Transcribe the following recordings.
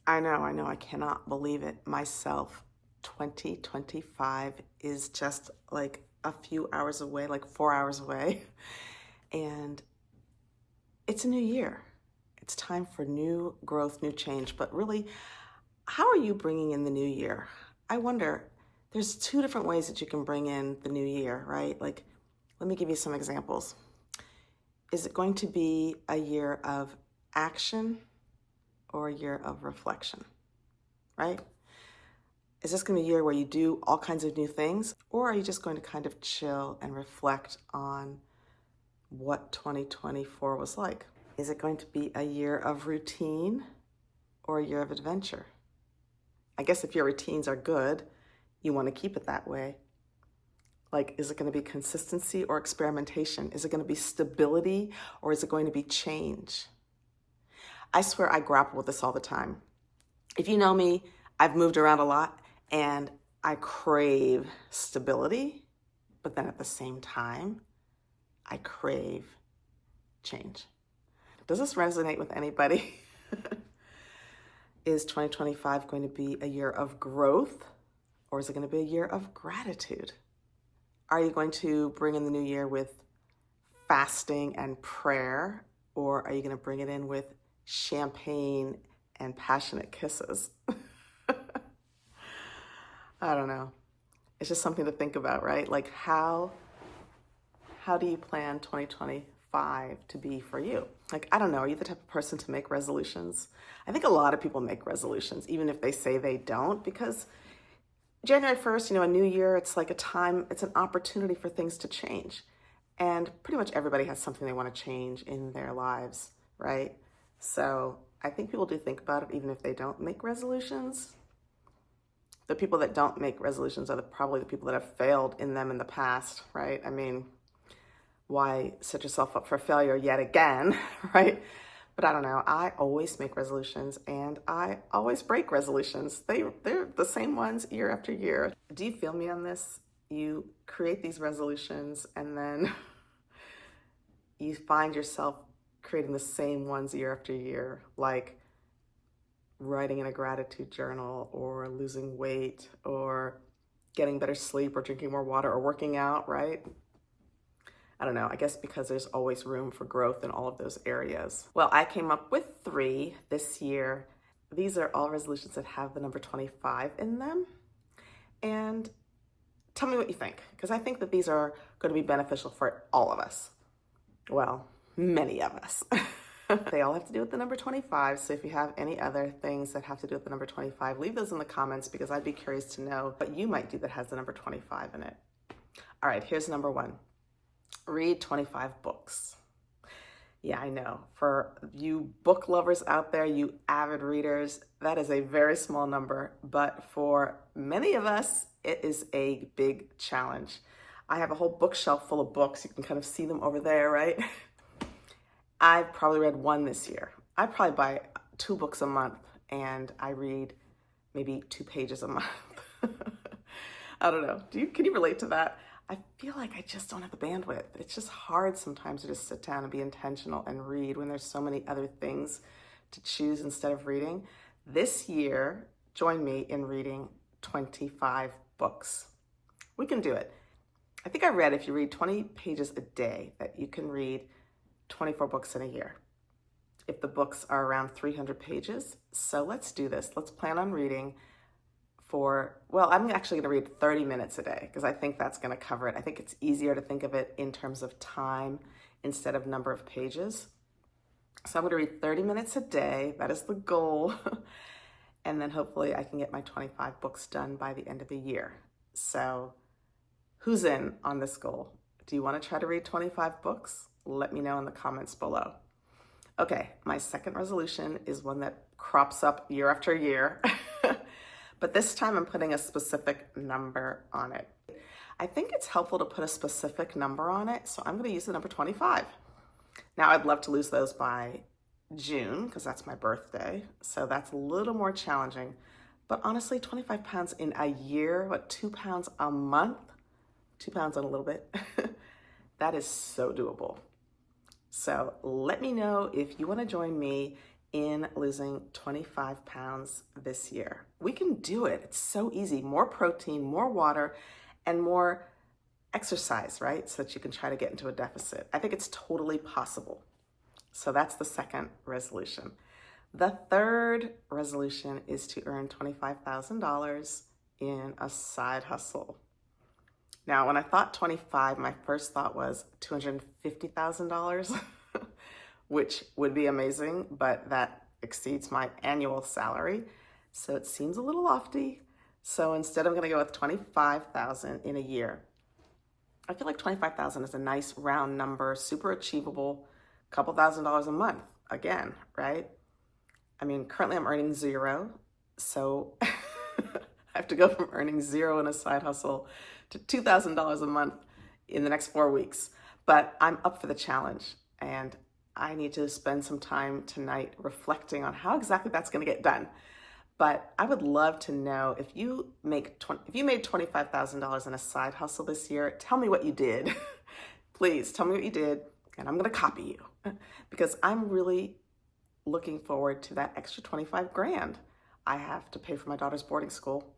I know, I cannot believe it myself. 2025 is just like a few hours away, like 4 hours away. And it's a new year. It's time for new growth, new change. But really, how are you bringing in the new year? I wonder, there's two different ways that you can bring in the new year, right? Like, let me give you some examples. Is it going to be a year of action or a year of reflection, right? Is this going to be a year where you do all kinds of new things, or are you just going to kind of chill and reflect on what 2024 was like? Is it going to be a year of routine or a year of adventure? I guess if your routines are good, you want to keep it that way. Like, is it going to be consistency or experimentation? Is it going to be stability or is it going to be change? I swear I grapple with this all the time. If you know me, I've moved around a lot and I crave stability, but then at the same time, I crave change. Does this resonate with anybody? Is 2025 going to be a year of growth or is it going to be a year of gratitude? Are you going to bring in the new year with fasting and prayer, or are you going to bring it in with champagne and passionate kisses? I don't know. It's just something to think about, right? Like how do you plan 2025 to be for you? Like, I don't know, are you the type of person to make resolutions? I think a lot of people make resolutions, even if they say they don't, because January 1st, a new year, it's like a time, it's an opportunity for things to change. And pretty much everybody has something they want to change in their lives, right? So I think people do think about it even if they don't make resolutions. The people that don't make resolutions are probably the people that have failed in them in the past, right? I mean, why set yourself up for failure yet again, right? But I don't know. I always make resolutions and I always break resolutions. They're the same ones year after year. Do you feel me on this? You create these resolutions and then you find yourself creating the same ones year after year, like writing in a gratitude journal or losing weight or getting better sleep or drinking more water or working out, right? I don't know, I guess because there's always room for growth in all of those areas. Well, I came up with 3 this year. These are all resolutions that have the number 25 in them. And tell me what you think, because I think that these are going to be beneficial for all of us. Well, many of us. They all have to do with the number 25. So if you have any other things that have to do with the number 25, leave those in the comments because I'd be curious to know what you might do that has the number 25 in it. All right, here's number 1. Read 25 books. Yeah, I know. For you book lovers out there, you avid readers, that is a very small number. But for many of us, it is a big challenge. I have a whole bookshelf full of books. You can kind of see them over there, right? I've probably read 1 this year. I probably buy 2 books a month and I read maybe 2 pages a month. I don't know. Can you relate to that? I feel like I just don't have the bandwidth. It's just hard sometimes to just sit down and be intentional and read when there's so many other things to choose instead of reading. This year, join me in reading 25 books. We can do it. I think I read if you read 20 pages a day that you can read 24 books in a year. If the books are around 300 pages. So let's do this. Let's plan on reading I'm actually going to read 30 minutes a day because I think that's going to cover it. I think it's easier to think of it in terms of time instead of number of pages. So I'm going to read 30 minutes a day. That is the goal. And then hopefully I can get my 25 books done by the end of the year. So who's in on this goal? Do you want to try to read 25 books? Let me know in the comments below. Okay, my second resolution is one that crops up year after year. But this time I'm putting a specific number on it. I think it's helpful to put a specific number on it, so I'm going to use the number 25. Now, I'd love to lose those by June, because that's my birthday, so that's a little more challenging. But honestly, 25 pounds in a year, 2 pounds a month? 2 pounds and a little bit. That is so doable. So let me know if you want to join me in losing 25 pounds this year. We can do it. It's so easy. More protein, more water, and more exercise, right? So that you can try to get into a deficit. I think it's totally possible. So that's the second resolution. The third resolution is to earn $25,000 in a side hustle. Now, when I thought 25, my first thought was $250,000, which would be amazing, but that exceeds my annual salary. So it seems a little lofty. So instead, I'm going to go with 25,000 in a year. I feel like 25,000 is a nice round number, super achievable, couple $1,000s a month, again, right? I mean, currently I'm earning zero, so I have to go from earning zero in a side hustle to $2,000 a month in the next 4 weeks. But I'm up for the challenge, and I need to spend some time tonight reflecting on how exactly that's going to get done. But I would love to know if you made $25,000 in a side hustle this year, tell me what you did. Please tell me what you did, and I'm going to copy you because I'm really looking forward to that extra 25 grand. I have to pay for my daughter's boarding school,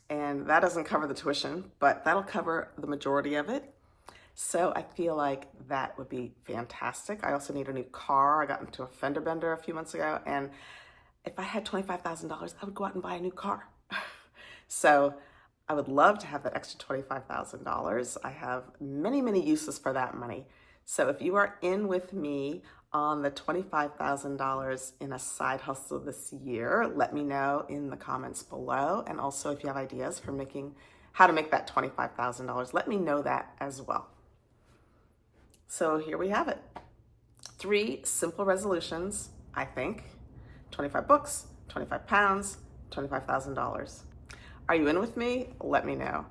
and that doesn't cover the tuition, but that'll cover the majority of it. So I feel like that would be fantastic. I also need a new car. I got into a fender bender a few months ago, and if I had $25,000, I would go out and buy a new car. So I would love to have that extra $25,000. I have many, many uses for that money. So if you are in with me on the $25,000 in a side hustle this year, let me know in the comments below. And also if you have ideas for how to make that $25,000, let me know that as well. So here we have it. 3 simple resolutions, I think. 25 books, 25 pounds, $25,000. Are you in with me? Let me know.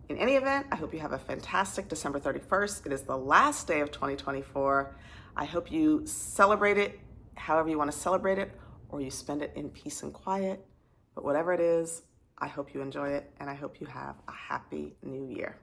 In any event, I hope you have a fantastic December 31st. It is the last day of 2024. I hope you celebrate it however you want to celebrate it, or you spend it in peace and quiet. But whatever it is, I hope you enjoy it, and I hope you have a happy new year.